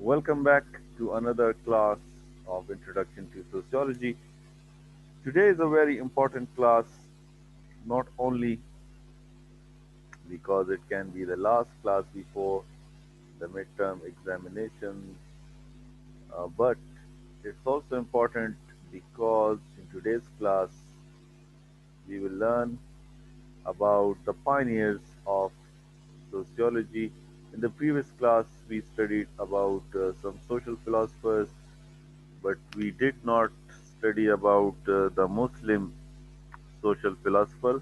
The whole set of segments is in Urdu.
Welcome back to another class of Introduction to Sociology. Today is a very important class, not only because it can be the last class before the midterm examinations, but it's also important because in today's class we will learn about the pioneers of sociology. In the previous class, we studied about some social philosophers, but we did not study about the Muslim social philosopher.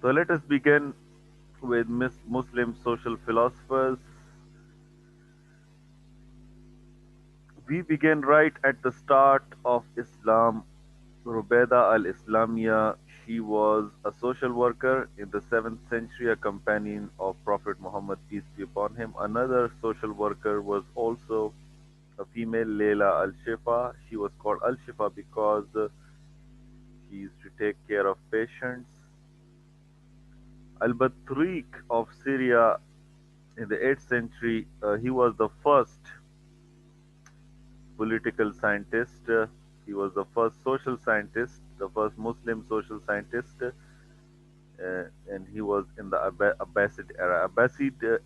So let us begin with Muslim social philosophers. We begin right at the start of Islam. Rubaida al-Islamiyya, she was a social worker in the 7th century, a companion of Prophet Muhammad, peace be upon him. Another social worker was also a female, Layla al-Shifa. She was called al-Shifa because she used to take care of patients. Al-Batriq of Syria in the 8th century, he was the first political scientist. He was the first social scientist, the first Muslim social scientist, and he was in the Abbasid era. Abbasid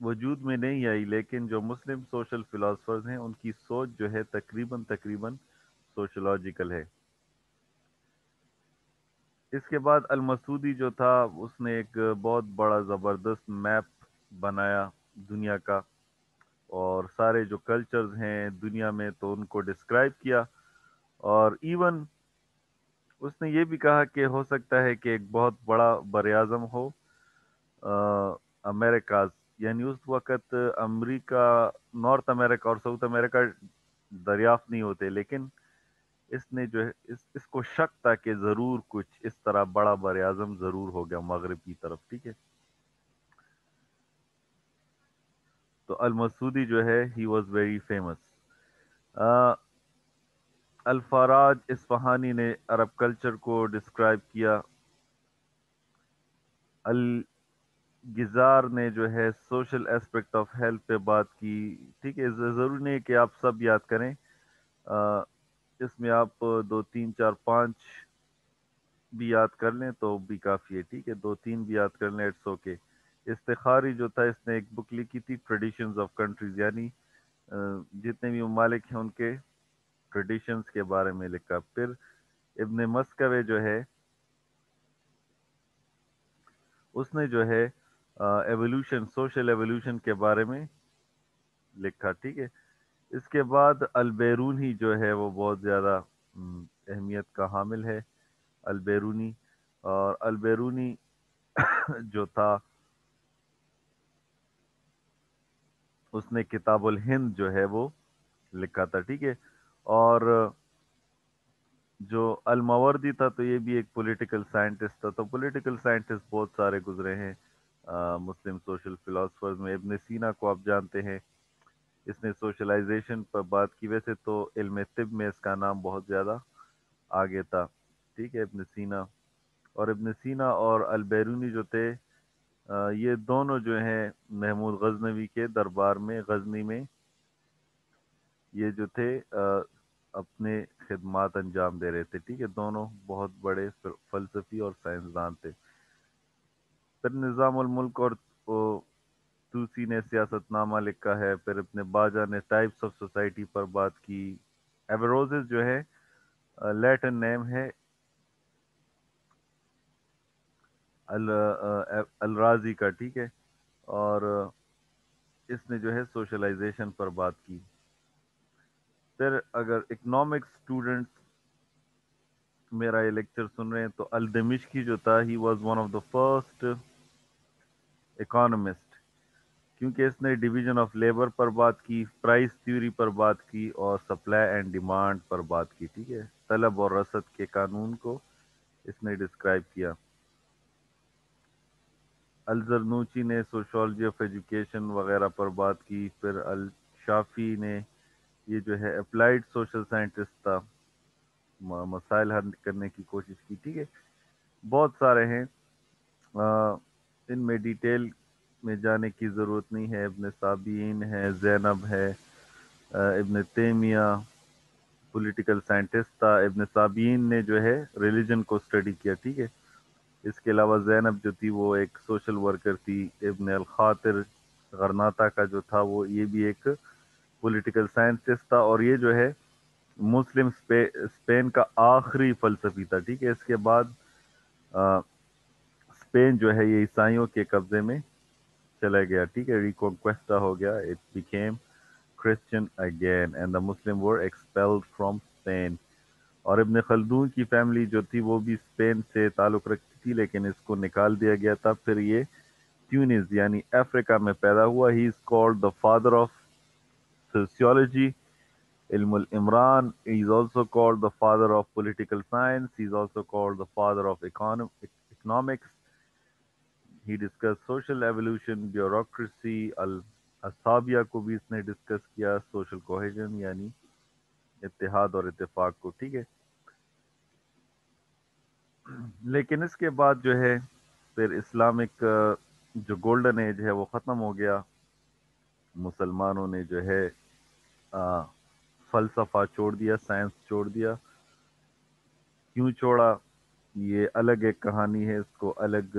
وجود میں نہیں آئی، لیکن جو مسلم سوشل فلاسفرز ہیں ان کی سوچ جو ہے تقریباً سوشولوجیکل ہے۔ اس کے بعد المسعودی جو تھا اس نے ایک بہت بڑا زبردست میپ بنایا دنیا کا، اور سارے جو کلچرز ہیں دنیا میں تو ان کو ڈسکرائب کیا، اور ایون اس نے یہ بھی کہا کہ ہو سکتا ہے کہ ایک بہت بڑا بر اعظم ہو امریکاز، یعنی اس وقت امریکہ، نارتھ امریکہ اور ساؤتھ امریکہ دریافت نہیں ہوتے، لیکن اس نے جو ہے اس کو شک تھا کہ ضرور کچھ اس طرح بڑا بر اعظم ضرور ہو گیا مغرب کی طرف، ٹھیک ہے۔ تو المسعودی جو ہے he was very famous. الفراج Ispahani نے عرب کلچر کو ڈسکرائب کیا۔ الگزار نے جو ہے سوشل ایسپیکٹ آف ہیلتھ پہ بات کی، ٹھیک ہے۔ ضروری نہیں ہے کہ آپ سب یاد کریں، آ، اس میں آپ دو تین چار پانچ بھی یاد کر لیں تو بھی کافی ہے، ٹھیک ہے، دو تین بھی یاد کر لیں، اٹس اوکے۔ استخاری جو تھا اس نے ایک بک لکھی تھی ٹریڈیشنز آف کنٹریز، یعنی جتنے بھی ممالک ہیں ان کے ٹریڈیشنز کے بارے میں لکھا۔ پھر ابن مسکوے جو ہے اس نے جو ہے ایوولوشن، سوشل ایوولوشن کے بارے میں لکھا، ٹھیک ہے۔ اس کے بعد البیرونی جو ہے وہ بہت زیادہ اہمیت کا حامل ہے، البیرونی۔ اور البیرونی جو تھا اس نے کتاب الہند جو ہے وہ لکھا تھا، ٹھیک ہے۔ اور جو الماوردی تھا تو یہ بھی ایک پولیٹیکل سائنٹسٹ تھا، تو پولیٹیکل سائنٹسٹ بہت سارے گزرے ہیں مسلم سوشل فلاسفرز میں۔ ابن سینا کو آپ جانتے ہیں، اس نے سوشلائزیشن پر بات کی، ویسے تو علم طب میں اس کا نام بہت زیادہ آگے تھا، ٹھیک ہے، ابن سینا۔ اور ابن سینا اور البیرونی جو تھے یہ دونوں جو ہیں محمود غزنوی کے دربار میں غزنی میں یہ جو تھے اپنے خدمات انجام دے رہے تھے، ٹھیک ہے، دونوں بہت بڑے فلسفی اور سائنسدان تھے۔ پھر نظام الملک اور توسی نے سیاست نامہ لکھا ہے، پھر ابن باجہ نے ٹائپس آف سوسائٹی پر بات کی۔ ایوروزز جو ہے لیٹن نیم ہے الرازی کا، ٹھیک ہے، اور اس نے جو ہے سوشلائزیشن پر بات کی۔ پھر اگر اکنامکس اسٹوڈنٹس میرا یہ لیکچر سن رہے ہیں تو الدمشقی جو تھا he was one of the first economist, کیونکہ اس نے ڈویژن آف لیبر پر بات کی، پرائس تھیوری پر بات کی، اور سپلائی اینڈ ڈیمانڈ پر بات کی، ٹھیک ہے، طلب اور رسد کے قانون کو اس نے ڈسکرائب کیا۔ الزرنوچی نے سوشولوجی آف ایجوکیشن وغیرہ پر بات کی۔ پھر الشافی نے یہ جو ہے اپلائیڈ سوشل سائنٹسٹ تھا، مسائل حل کرنے کی کوشش کی، ٹھیک ہے، بہت سارے ہیں، ان میں ڈیٹیل میں جانے کی ضرورت نہیں ہے۔ ابن صابئین ہے، زینب ہے، ابن تیمیہ پولیٹیکل سائنٹسٹ تھا۔ ابن صابئین نے جو ہے ریلیجن کو اسٹڈی کیا، ٹھیک ہے۔ اس کے علاوہ زینب جو تھی وہ ایک سوشل ورکر تھی۔ ابن الخاطر غرناطہ کا جو تھا وہ یہ بھی ایک پولیٹیکل سائنٹسٹ تھا، اور یہ جو ہے مسلم اسپین کا آخری فلسفی تھا، ٹھیک ہے۔ اس کے بعد اسپین جو ہے یہ عیسائیوں کے قبضے میں چلا گیا، ٹھیک ہے، ریکونکویسٹا ہو گیا، it became Christian again and the Muslim were expelled from Spain. اور ابن خلدون کی فیملی جو تھی وہ بھی اسپین سے تعلق رکھتی تھی، لیکن اس کو نکال دیا گیا تھا۔ پھر یہ ٹیونس یعنی افریقہ میں پیدا ہوا۔ He is called the father of sociology, علم العمران۔ He is also called the father of political science. He is also called the father of economics. He discussed social evolution, bureaucracy، الاسابیہ کو بھی اس نے ڈسکس کیا، سوشل کوہیجن یعنی اتحاد اور اتفاق کو، ٹھیک ہے۔ لیکن اس کے بعد جو ہے پھر اسلامک جو گولڈن ایج ہے وہ ختم ہو گیا، مسلمانوں نے جو ہے آ، فلسفہ چھوڑ دیا، سائنس چھوڑ دیا۔ کیوں چھوڑا یہ الگ ایک کہانی ہے، اس کو الگ،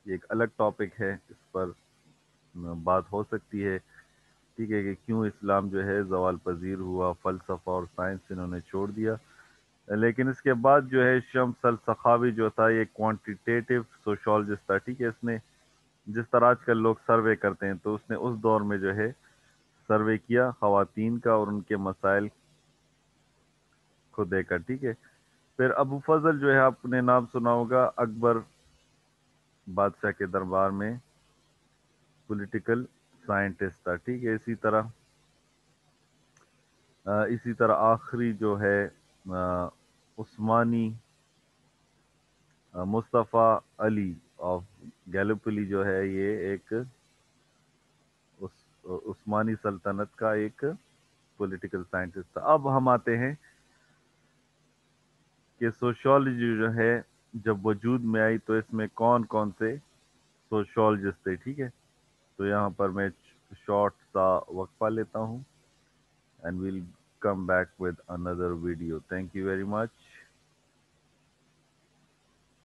یہ ایک الگ ٹاپک ہے، اس پر بات ہو سکتی ہے، ٹھیک ہے، کہ کیوں اسلام جو ہے زوال پذیر ہوا، فلسفہ اور سائنس انہوں نے چھوڑ دیا۔ لیکن اس کے بعد جو ہے شمس السخاوی جو تھا یہ کوانٹیٹیو سوشولوجسٹ تھا، ٹھیک ہے، اس نے جس طرح آج کل لوگ سروے کرتے ہیں تو اس نے اس دور میں جو ہے سروے کیا خواتین کا اور ان کے مسائل کو دیکھا، ٹھیک ہے۔ پھر ابو فضل جو ہے آپ نے نام سنا ہوگا، اکبر بادشاہ کے دربار میں پولیٹیکل سائنٹسٹ تھا، ٹھیک ہے۔ اسی طرح آخری جو ہے عثمانی مصطفیٰ علی آف گیلوپلی جو ہے یہ ایک عثمانی سلطنت کا ایک پولیٹیکل سائنٹسٹ تھا۔ اب ہم آتے ہیں کہ سوشولوجی جو ہے جب وجود میں آئی تو اس میں کون کون سے سوشولوجسٹ تھے، ٹھیک ہے۔ تو یہاں پر میں شارٹ سا وقفہ لیتا ہوں، and we'll come back with another video. Thank you very much.